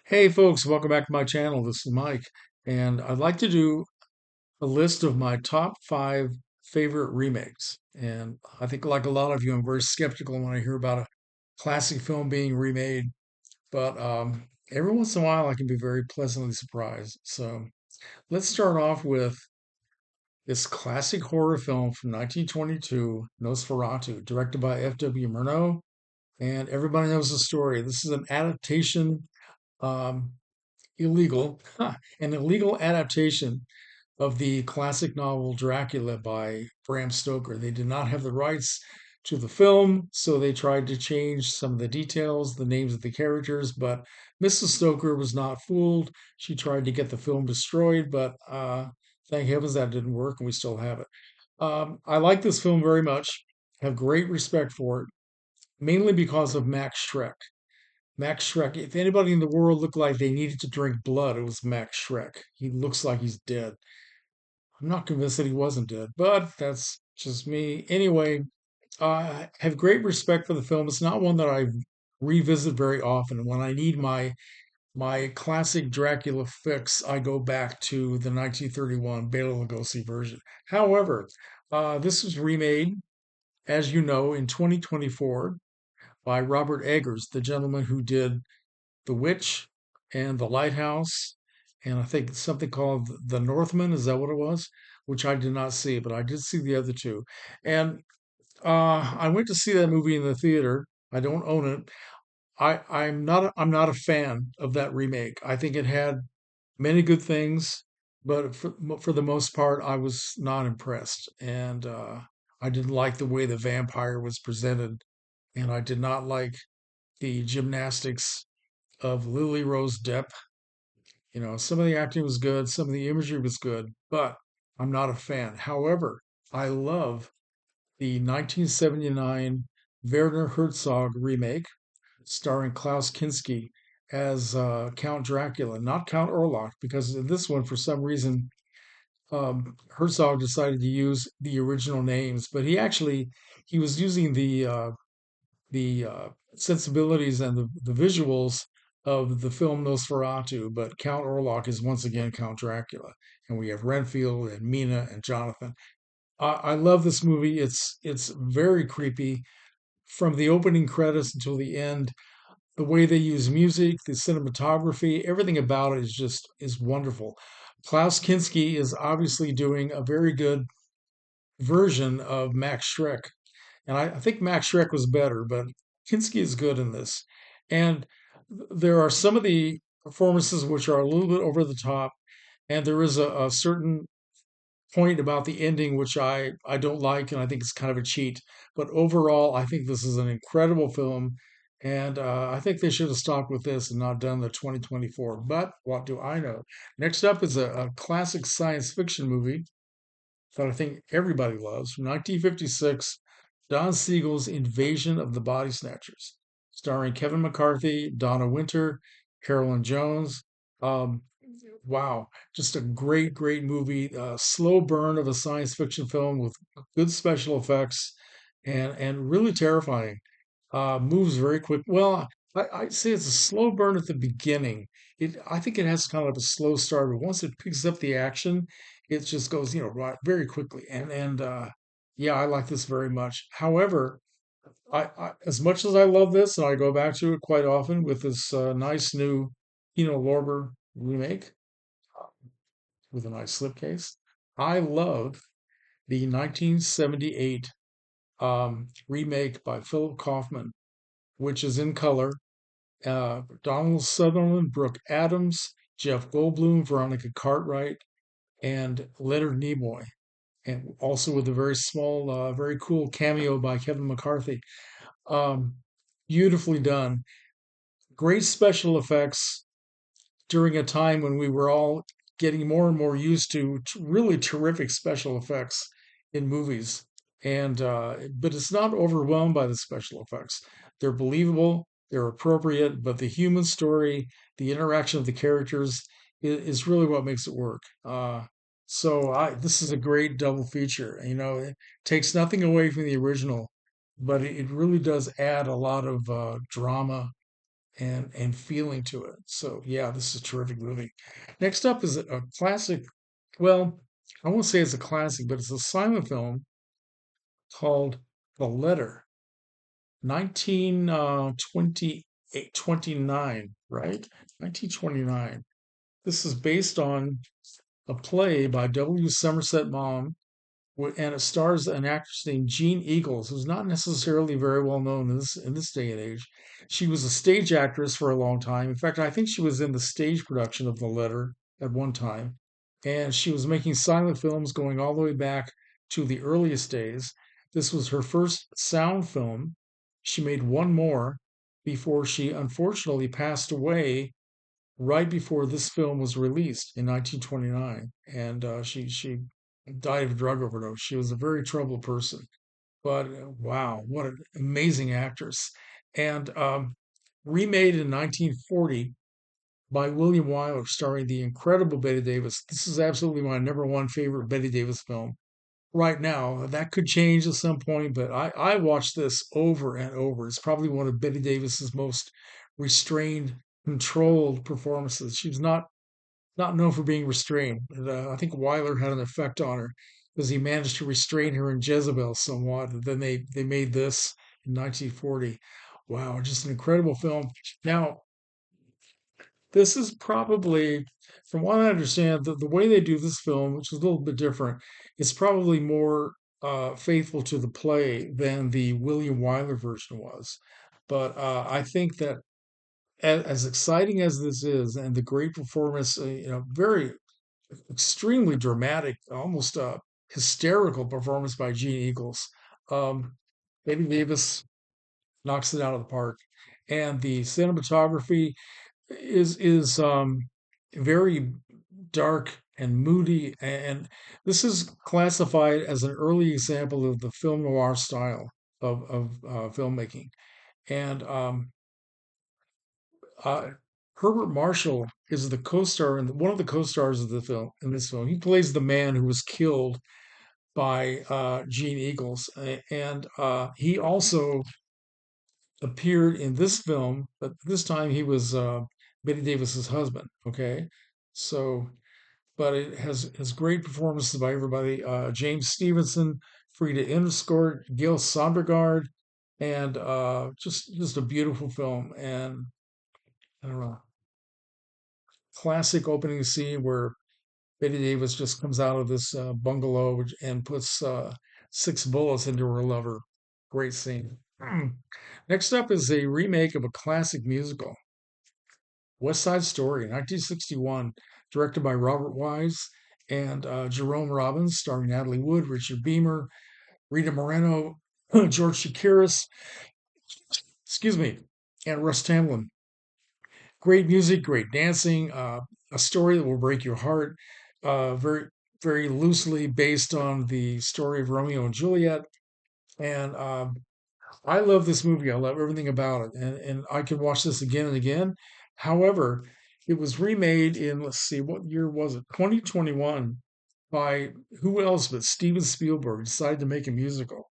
Hey folks, welcome back to my channel. This is Mike, and I'd like to do a list of my top five favorite remakes. And I think, like a lot of you, I'm very skeptical when I hear about a classic film being remade, but every once in a while I can be very pleasantly surprised. So let's start off with this classic horror film from 1922, Nosferatu, directed by F.W. Murnau, and everybody knows the story. This is an adaptation. Um, illegal, an illegal adaptation of the classic novel Dracula by Bram Stoker. They did not have the rights to the film, so they tried to change some of the details, the names of the characters, but Mrs. Stoker was not fooled. She tried to get the film destroyed, but thank heavens that didn't work, and we still have it. I like this film very much, have great respect for it, mainly because of Max Schreck. Max Schreck. If anybody in the world looked like they needed to drink blood, it was Max Schreck. He looks like he's dead. I'm not convinced that he wasn't dead, but that's just me. Anyway, I have great respect for the film. It's not one that I revisit very often. When I need my classic Dracula fix, I go back to the 1931 Bela Lugosi version. However, this was remade, as you know, in 2024 by Robert Eggers, the gentleman who did the Witch and The Lighthouse, and I think something called The Northman. Is that what it was? Which I did not see, but I did see the other two. And I went to see that movie in the theater. I don't own it. I'm not a fan of that remake. I think it had many good things, but for the most part, I was not impressed, and I didn't like the way the vampire was presented, and I did not like the gymnastics of Lily Rose Depp. Some of the acting was good, some of the imagery was good, but I'm not a fan. However, I love the 1979 Werner Herzog remake starring Klaus Kinski as Count Dracula, not Count Orlok, because in this one, for some reason, Herzog decided to use the original names, but he was using the sensibilities and the visuals of the film Nosferatu, but Count Orlok is once again Count Dracula, and we have Renfield and Mina and Jonathan. I love this movie. It's very creepy from the opening credits until the end. The way they use music, the cinematography, everything about it is wonderful. Klaus Kinski is obviously doing a very good version of Max Schreck, and I think Max Schreck was better, but Kinski is good in this. And there are some of the performances which are a little bit over the top, and there is a certain point about the ending which I don't like, and I think it's kind of a cheat. But overall, I think this is an incredible film, and I think they should have stopped with this and not done the 2024. But what do I know? Next up is a classic science fiction movie that I think everybody loves from 1956, Don Siegel's Invasion of the Body Snatchers, starring Kevin McCarthy, Donna Winter, Carolyn Jones. Um, wow, just a great, great movie. Slow burn of a science fiction film with good special effects and really terrifying. Moves very quick. Well, I'd say it's a slow burn at the beginning. I think it has kind of a slow start, but once it picks up the action, it just goes, right, very quickly. And yeah, I like this very much. However, as much as I love this, and I go back to it quite often with this nice new, Lorber remake with a nice slipcase, I love the 1978 remake by Philip Kaufman, which is in color. Donald Sutherland, Brooke Adams, Jeff Goldblum, Veronica Cartwright, and Leonard Nimoy, and also with a very small, very cool cameo by Kevin McCarthy. Um, Beautifully done. Great special effects during a time when we were all getting more and more used to really terrific special effects in movies. And but it's not overwhelmed by the special effects. They're believable, they're appropriate, but the human story, the interaction of the characters is really what makes it work. This is a great double feature. It takes nothing away from the original, but it really does add a lot of drama and feeling to it. So yeah, this is a terrific movie. Next up is a classic. Well, I won't say it's a classic, but it's a silent film called The Letter, 1928, 29, right? 1929. This is based on a play by W. Somerset Maugham, and it stars an actress named Jean Eagles, who's not necessarily very well known in this day and age. She was a stage actress for a long time. In fact, I think she was in the stage production of The Letter at one time, and she was making silent films going all the way back to the earliest days. This was her first sound film. She made one more before she unfortunately passed away right before this film was released in 1929, and she died of a drug overdose. She was a very troubled person, but wow, what an amazing actress! And remade in 1940 by William Wyler, starring the incredible Betty Davis. This is absolutely my number one favorite Betty Davis film right now. That could change at some point, but I watched this over and over. It's probably one of Betty Davis's most restrained, controlled performances. She was not known for being restrained. And, I think Wyler had an effect on her because he managed to restrain her in Jezebel somewhat. And then they made this in 1940. Wow, just an incredible film. Now, this is probably, from what I understand, the way they do this film, which is a little bit different, is probably more faithful to the play than the William Wyler version was. But I think that as exciting as this is, and the great performance, very extremely dramatic, almost hysterical performance by Gene Eagles. Um, Baby Davis knocks it out of the park, and the cinematography is very dark and moody, and this is classified as an early example of the film noir style of filmmaking. And uh, Herbert Marshall is the co-star and one of the co-stars of the film in this film. He plays the man who was killed by Gene Eagles, and he also appeared in this film, but this time he was Betty Davis's husband. Okay, so but it has great performances by everybody. James Stevenson, Frida Indescourt, Gil Sondergaard, and just a beautiful film. And I don't know, classic opening scene where Betty Davis just comes out of this bungalow and puts six bullets into her lover. Great scene. Next up is a remake of a classic musical, Westside Story, 1961, directed by Robert Wise and Jerome Robbins, starring Natalie Wood, Richard Beamer, Rita Moreno, George Chakiris, excuse me, and Russ Tamblyn. Great music, great dancing, a story that will break your heart. Very, very loosely based on the story of Romeo and Juliet. And I love this movie. I love everything about it. And I could watch this again and again. However, it was remade in, let's see, what year was it? 2021 by who else but Steven Spielberg decided to make a musical.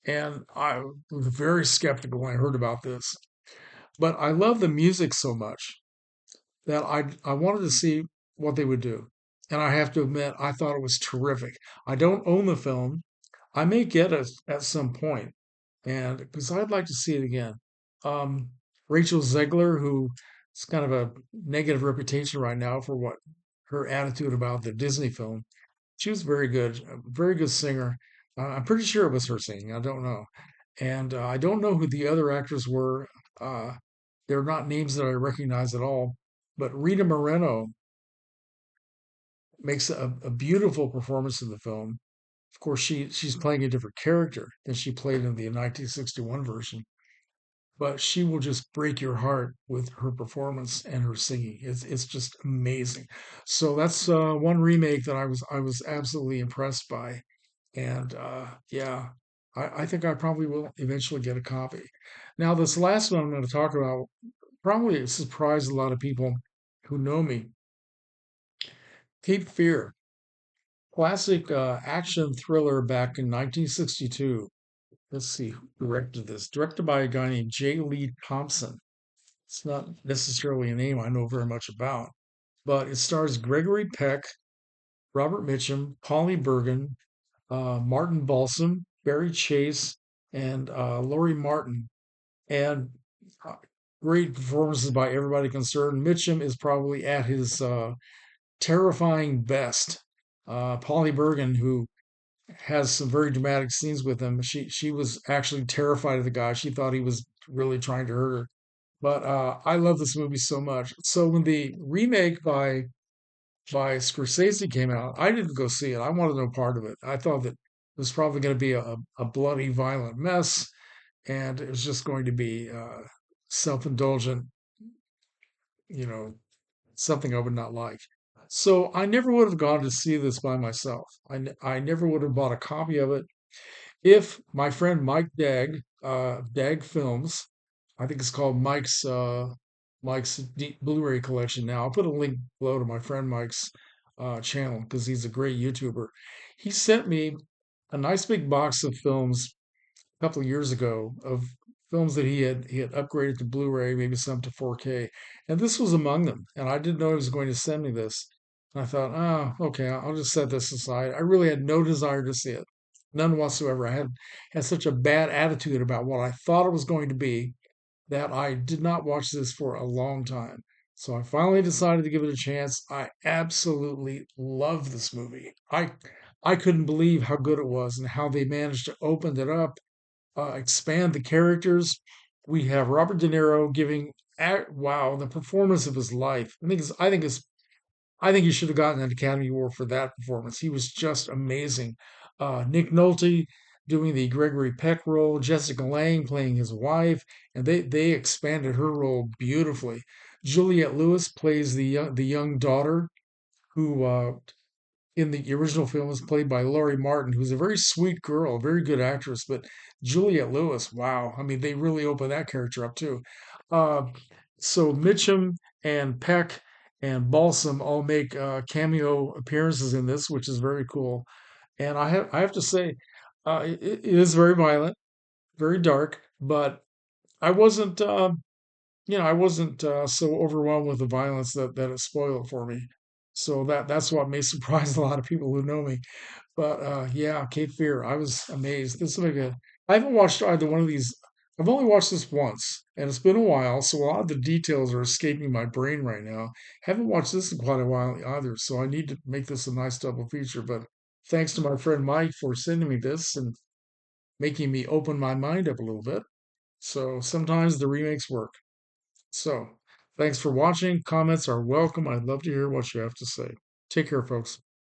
And I was very skeptical when I heard about this. But I love the music so much that I wanted to see what they would do. And I have to admit, I thought it was terrific. I don't own the film. I may get it at some point, and because I'd like to see it again. Um, Rachel Zegler, who is kind of a negative reputation right now for what her attitude about the Disney film, she was very good, a very good singer. I'm pretty sure it was her singing. I don't know, and I don't know who the other actors were. Uh, they're not names that I recognize at all. But Rita Moreno makes a beautiful performance in the film. Of course, she's playing a different character than she played in the 1961 version, but she will just break your heart with her performance and her singing. It's just amazing. So that's one remake that I was absolutely impressed by, and yeah, I think I probably will eventually get a copy. Now, this last one I'm going to talk about probably surprised a lot of people who know me. Cape Fear, classic action thriller back in 1962. Let's see who directed this. Directed by a guy named J. Lee Thompson. It's not necessarily a name I know very much about, but it stars Gregory Peck, Robert Mitchum, Polly Bergen, Martin Balsam, Barry Chase, and Laurie Martin. And uh, great performances by everybody concerned. Mitchum is probably at his terrifying best. Polly Bergen, who has some very dramatic scenes with him, she was actually terrified of the guy. She thought he was really trying to hurt her. But I love this movie so much. So when the remake by Scorsese came out, I didn't go see it. I wanted no part of it. I thought that it was probably going to be a bloody, violent mess, and it was just going to be self-indulgent, you know, something I would not like. So I never would have gone to see this by myself. I never would have bought a copy of it if my friend Mike Dagg, Dagg Films, I think it's called Mike's Blu-ray collection now. I'll put a link below to my friend Mike's channel because he's a great YouTuber. He sent me a nice big box of films a couple of years ago of films that he had upgraded to Blu-ray, maybe some to 4K, and this was among them. And I didn't know he was going to send me this. And I thought, oh, okay, I'll just set this aside. I really had no desire to see it, none whatsoever. I had such a bad attitude about what I thought it was going to be that I did not watch this for a long time. So I finally decided to give it a chance. I absolutely love this movie. I couldn't believe how good it was and how they managed to open it up, expand the characters. We have Robert De Niro giving wow the performance of his life. I think he should have gotten an Academy Award for that performance. He was just amazing. Nick Nolte doing the Gregory Peck role, Jessica Lange playing his wife, and they expanded her role beautifully. Juliette Lewis plays the young daughter who in the original film was played by Laurie Martin, who's a very sweet girl, a very good actress. But Juliette Lewis, wow, I mean, they really opened that character up too. Uh, so Mitchum and Peck and Balsam all make cameo appearances in this, which is very cool. And I have to say, it is very violent, very dark, but I wasn't. I wasn't so overwhelmed with the violence that it spoiled for me. So that's what may surprise a lot of people who know me. But yeah, Cape Fear, I was amazed. This is like a. I haven't watched either one of these. I've only watched this once, and it's been a while, so a lot of the details are escaping my brain right now. Haven't watched this in quite a while either, so I need to make this a nice double feature. But thanks to my friend Mike for sending me this and making me open my mind up a little bit. So sometimes the remakes work. So, thanks for watching. Comments are welcome. I'd love to hear what you have to say. Take care, folks.